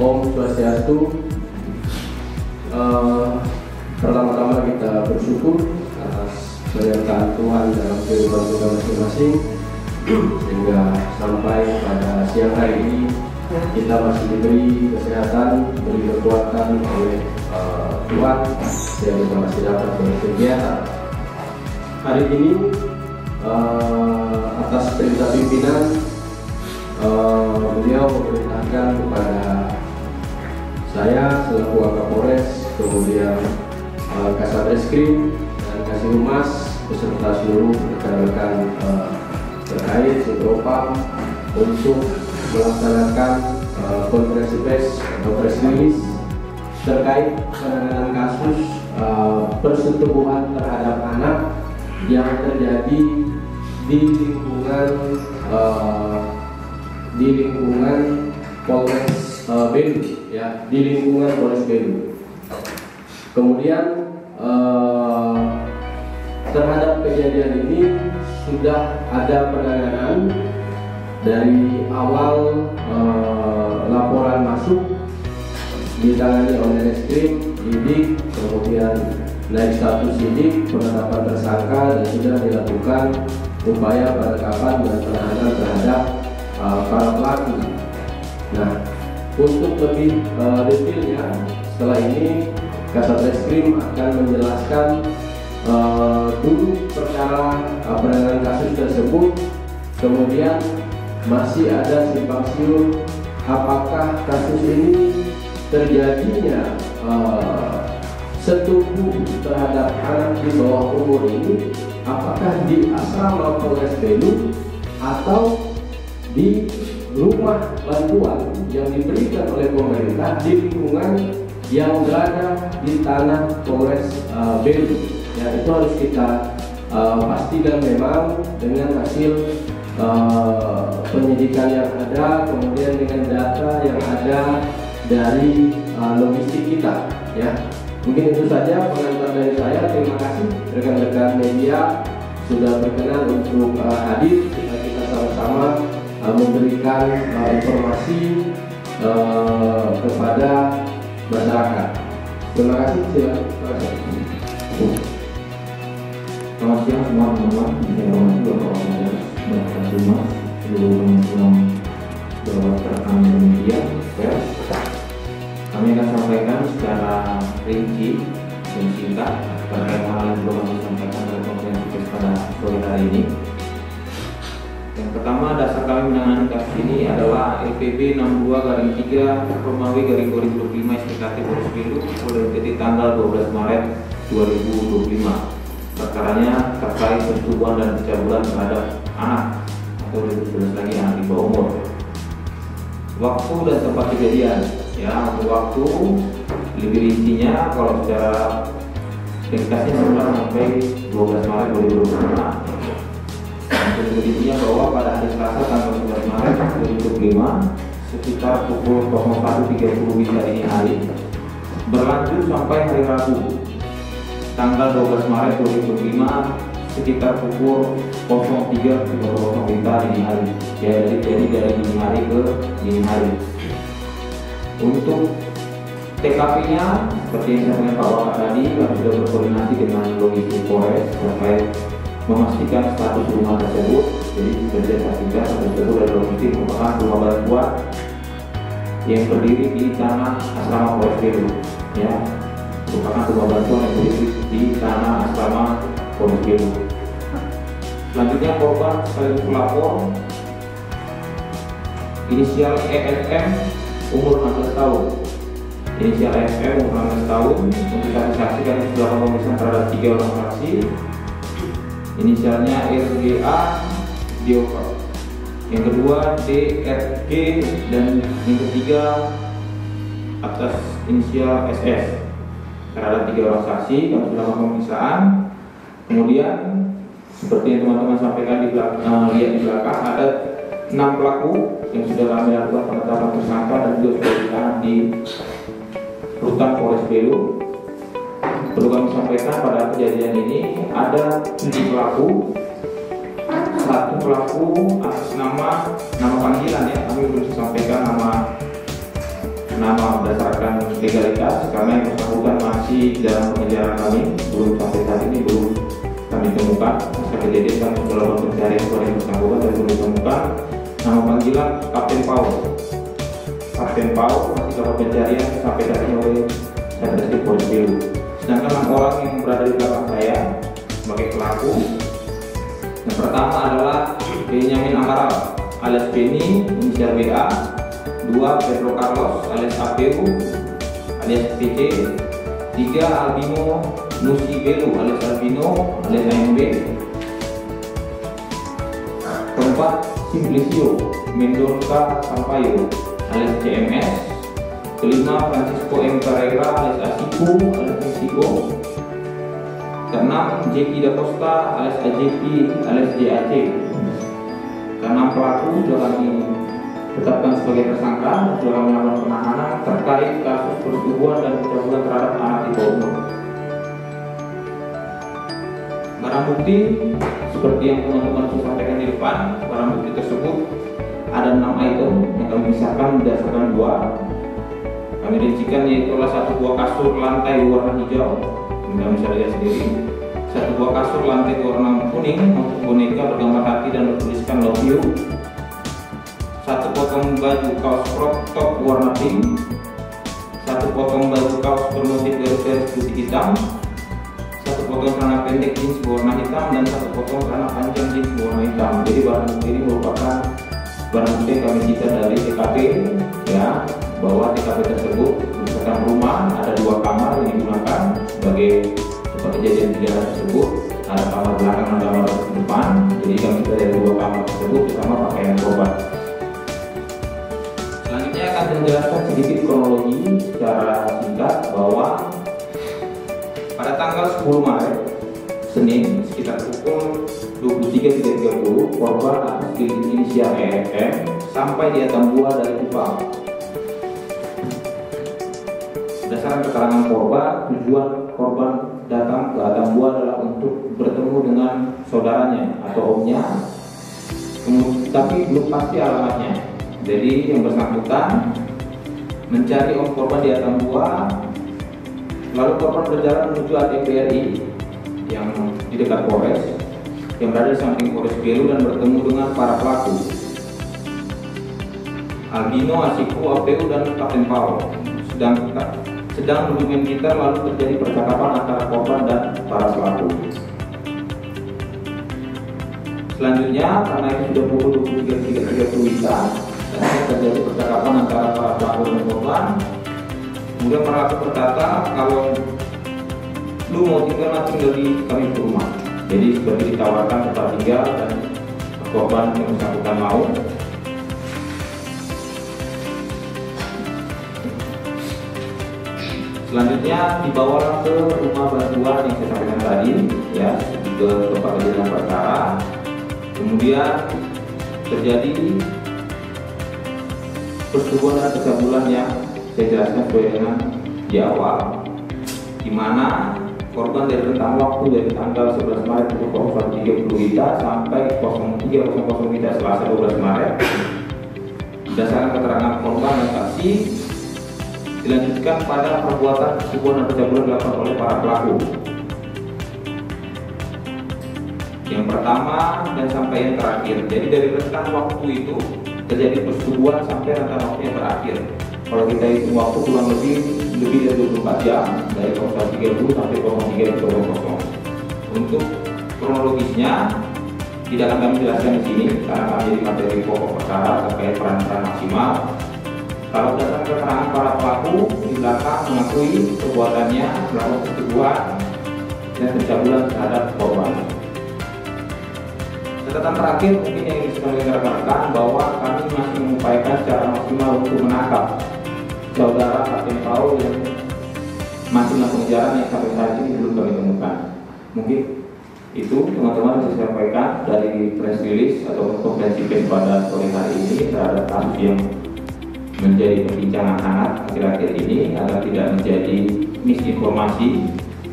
Om Swastiastu. Pertama-tama kita bersyukur atas penyertaan Tuhan dalam kehidupan kita masing-masing, sehingga sampai pada siang hari ini kita masih diberi kesehatan, diberi kekuatan oleh Tuhan, sehingga kita masih dapat berkegiatan. Hari ini atas perintah pimpinan, beliau memerintahkan kepada saya selaku Kapolres, kemudian Kasat Reskrim dan Kasih Humas beserta seluruh rekan-rekan terkait Sipropam untuk melaksanakan konferensi pers atau press release terkait penanganan kasus persetubuhan terhadap anak yang terjadi di lingkungan Polres Belu, ya, di lingkungan Polres Belu. Kemudian terhadap kejadian ini sudah ada penanganan dari awal laporan masuk ditangani oleh Reskrim, Lidik, kemudian naik status sidik, penetapan tersangka, dan sudah dilakukan upaya penangkapan dan penahanan terhadap para pelaku. Nah, untuk lebih detailnya, setelah ini Kasat Reskrim akan menjelaskan dulu perkara penanganan kasus tersebut, kemudian masih ada simpang siur apakah kasus ini terjadinya setubuh terhadap anak di bawah umur ini, apakah di asrama Polres Belu atau di rumah bantuan yang diberikan oleh pemerintah di lingkungan yang berada di tanah Polres Belu. Ya, itu harus kita pastikan memang dengan hasil penyidikan yang ada, kemudian dengan data yang ada dari logistik kita. Ya, mungkin itu saja pengantar dari saya. Terima kasih rekan-rekan media sudah berkenan untuk hadir. Kita sama-sama memberikan informasi kepada masyarakat. Terima kasih. Selamat siang semua teman-teman. Saya hormati Bapak Kapolres, Bapak Humas, seluruh teman-teman rekan media, pers. Kami akan sampaikan secara rinci dan singkat terkait hal yang belum kami sampaikan dalam konferensi pers pada sore hari ini. Yang pertama, dasar kami menangani kasus ini adalah LPB 62/3/Romawi/2025 SPKT Polres Belu oleh tanggal 12 Maret 2025. Perkaranya terkait persetubuhan dan pencabulan terhadap anak atau lebih jelas lagi anak di bawah umur. Waktu dan tempat kejadian, ya, waktu lebih rincinya kalau secara ringkasnya sampai 12 Maret 2025. Intinya bahwa pada hari Selasa tanggal 11 Maret 2025 sekitar pukul 01.30 WIB dini hari berlanjut sampai hari Rabu tanggal 12 Maret 2025 sekitar pukul 03.30 WIB dini hari. Jadi dari dini hari ke dini hari. Untuk TKP-nya seperti yang saya sampaikan Pak Wakil tadi, kami sudah berkoordinasi dengan logistik Polres terkait memastikan status rumah tersebut. Jadi sudah dipastikan status tersebut dari logistik merupakan rumah bantuan yang berdiri di tanah asrama Polres Belu, ya, merupakan rumah bantuan yang berdiri di tanah asrama Polres Belu. Selanjutnya korban sekaligus pelapor inisial ESM umur 16 tahun. Inisial ESM umur 16 tahun. Untuk saksi kami sudah pemeriksaan terhadap 3 orang saksi. Inisialnya RGA, Dioka. Yang kedua DRG, dan yang ketiga atas inisial SS. Terhadap 3 orang saksi kami sudah melakukan pemeriksaan. Kemudian seperti yang teman-teman sampaikan lihat di belakang, ada 6 pelaku yang sudah kami lakukan penetapan tersangka dan juga sudah ditahan di rutan Polres Belu. Perlu kami sampaikan pada kejadian ini ada 7 pelaku, 1 pelaku atas nama panggilan, ya, kami belum sampaikan nama nama berdasarkan legalitas, karena yang bersangkutan masih dalam pengejaran kami, belum sampai saat ini belum kami temukan. Pasca kejadian kami melakukan pencarian kepada yang bersangkutan dan belum ditemukan. Nama panggilan Kapten Paul. Kapten Paul masih dalam pencarian sampai saat ini oleh Satreskrim Polres Belu. Sedangkan 6 orang yang berada di belakang saya sebagai pelaku, yang pertama adalah Benyamin Amaral alias Benny inisial BA, 2 Pedro Carlos alias APU alias PC, 3 Albino Nusi Belu alias Albino alias AMB, 4 Simplicio Mendonca Sampaio alias CMS, 5 Francisco M. Pereira alias Asiku alias Mexico, 6 Jeki Da Costa alias AJP alias JAC. Ke-6 pelaku sudah kami tetapkan sebagai tersangka dan sudah kami melakukan penahanan terkait kasus persetubuhan dan pencabulan terhadap anak di bawah umur. Barang bukti seperti yang teman-teman sudah sampaikan di depan, barang bukti tersebut ada 6 item yang kami misalkan berdasarkan 2. Kami rincikan yaitu satu buah kasur lantai warna hijau, Anda bisa lihat sendiri. Satu buah kasur lantai warna kuning untuk boneka bergambar hati dan bertuliskan love you. Satu potong baju kaos crop top warna pink. Satu potong baju kaos bermotif garis-garis putih hitam. Satu potong celana pendek jeans berwarna hitam dan satu potong celana panjang jeans berwarna hitam. Jadi barang bukti ini merupakan barang bukti yang kami cita dari TKP, ya, bahwa TKP tersebut merupakan rumah, ada 2 kamar yang digunakan sebagai tempat kejadian pidana tersebut. Ada kamar belakang dan kamar depan. Jadi kami cita dari 2 kamar tersebut bersama pakaian korban. Selanjutnya akan menjelaskan sedikit kronologi secara singkat bahwa pada tanggal 10 Maret Senin sekitar pukul 23.30 korban atas inisial EFM sampai di Atambua dari Kupang. Berdasarkan keterangan korban, tujuan korban datang ke Atambua adalah untuk bertemu dengan saudaranya atau omnya, tapi belum pasti alamatnya. Jadi yang bersangkutan mencari om korban di Atambua, lalu korban berjalan menuju ATPRI yang di dekat Polres, yang berada di samping Polres Belu dan bertemu dengan para pelaku Albino, Asiku, APU dan Kapten Paul. Sedang hubungan kita lalu terjadi percakapan antara korban dan para pelaku. Selanjutnya karena itu sudah pukul 23.30 WITA dan terjadi percakapan antara para pelaku dan korban, kemudian pelaku berkata kalau lu mau tinggal di kami ke rumah. Jadi seperti ditawarkan tempat tinggal dan korban yang bersangkutan mau. Selanjutnya dibawa ke rumah bantuan yang saya sampaikan tadi, ya, ke tempat kejadian perkara. Kemudian terjadi persetubuhan dan pencabulan yang saya jelaskan sesuai dengan di awal, di mana korban dari rentang waktu dari tanggal 11 Maret pukul 04.30 WITA sampai 03.00 WITA Selasa 12 Maret. Berdasarkan keterangan korban dan saksi, dilanjutkan pada perbuatan persetubuhan dan pencabulan dilakukan oleh para pelaku. Yang pertama dan sampai yang terakhir. Jadi dari rentang waktu itu terjadi persetubuhan sampai rentang waktu yang berakhir. Kalau kita hitung waktu kurang lebih dari 24 jam dari 03.30 sampai 03.00. Untuk kronologisnya tidak akan kami jelaskan di sini karena kami jadi materi pokok perkara terkait peran maksimal. Kalau berdasarkan keterangan para pelaku di belakang mengakui perbuatannya melakukan persetubuhan dan pencabulan terhadap korban. Catatan terakhir mungkin yang ingin kami rekan-rekan bahwa kami masih mengupayakan secara maksimal untuk menangkap saudara Kapten Paul yang masih dalam pengejaran yang sampai saat ini belum kami temukan. Mungkin itu teman-teman bisa sampaikan dari press release atau konferensi pers pada sore hari ini terhadap kasus yang menjadi perbincangan hangat akhir-akhir ini agar tidak menjadi misinformasi.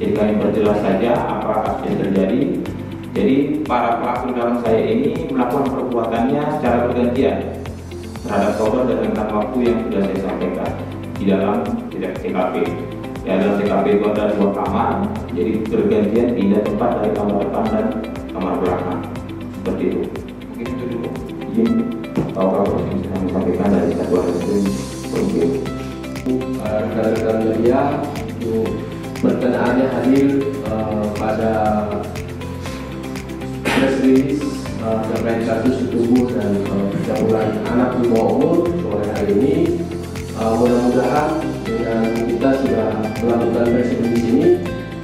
Jadi kami perjelas saja apa kasus yang terjadi. Jadi para pelaku dalam saya ini melakukan perbuatannya secara bergantian terhadap korban dan rentang waktu yang sudah saya sampaikan. di dalam TKP. Ya, dalam TKP itu ada 2 kamar, jadi bergantian pindah tempat dari kamar depan dan kamar belakang. Seperti itu. Mungkin itu dulu. Izin kalau bisa kami sampaikan dari Satuan Reskrim Polri. Rekan-rekan media berkenaannya hadir pada press release terkait kasus tubuh dan pencabulan anak di bawah umur sore hari ini. Mudah-mudahan dengan kita sudah melakukan press release ini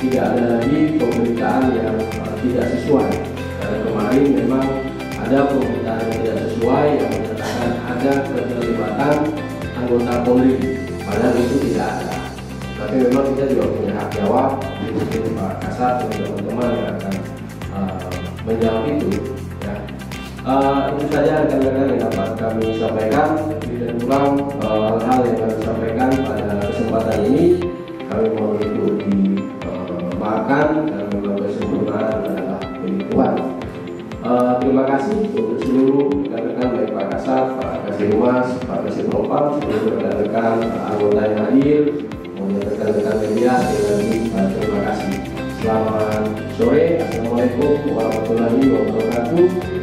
tidak ada lagi pemberitaan yang tidak sesuai, karena kemarin memang ada pemberitaan yang tidak sesuai yang menyatakan ada keterlibatan anggota Polri, padahal itu tidak ada. Tapi memang kita juga punya hak jawab di sini Pak Kasat dan teman-teman yang akan menjawab itu. Ya. Itu saja rekan-rekan yang dapat kami sampaikan. Tidak kurang hal-hal yang kami sampaikan pada kesempatan ini. Kami mohon itu dimaafkan dan memang kesempurnaan adalah milik Tuhan. Terima kasih untuk seluruh rekan-rekan baik Pak Kasat, Pak Kasih Humas, Pak Kasih Propam, seluruh rekan-rekan anggota yang hadir, maupun rekan-rekan media. Sekali lagi terima kasih. Selamat sore. Assalamualaikum warahmatullahi wabarakatuh.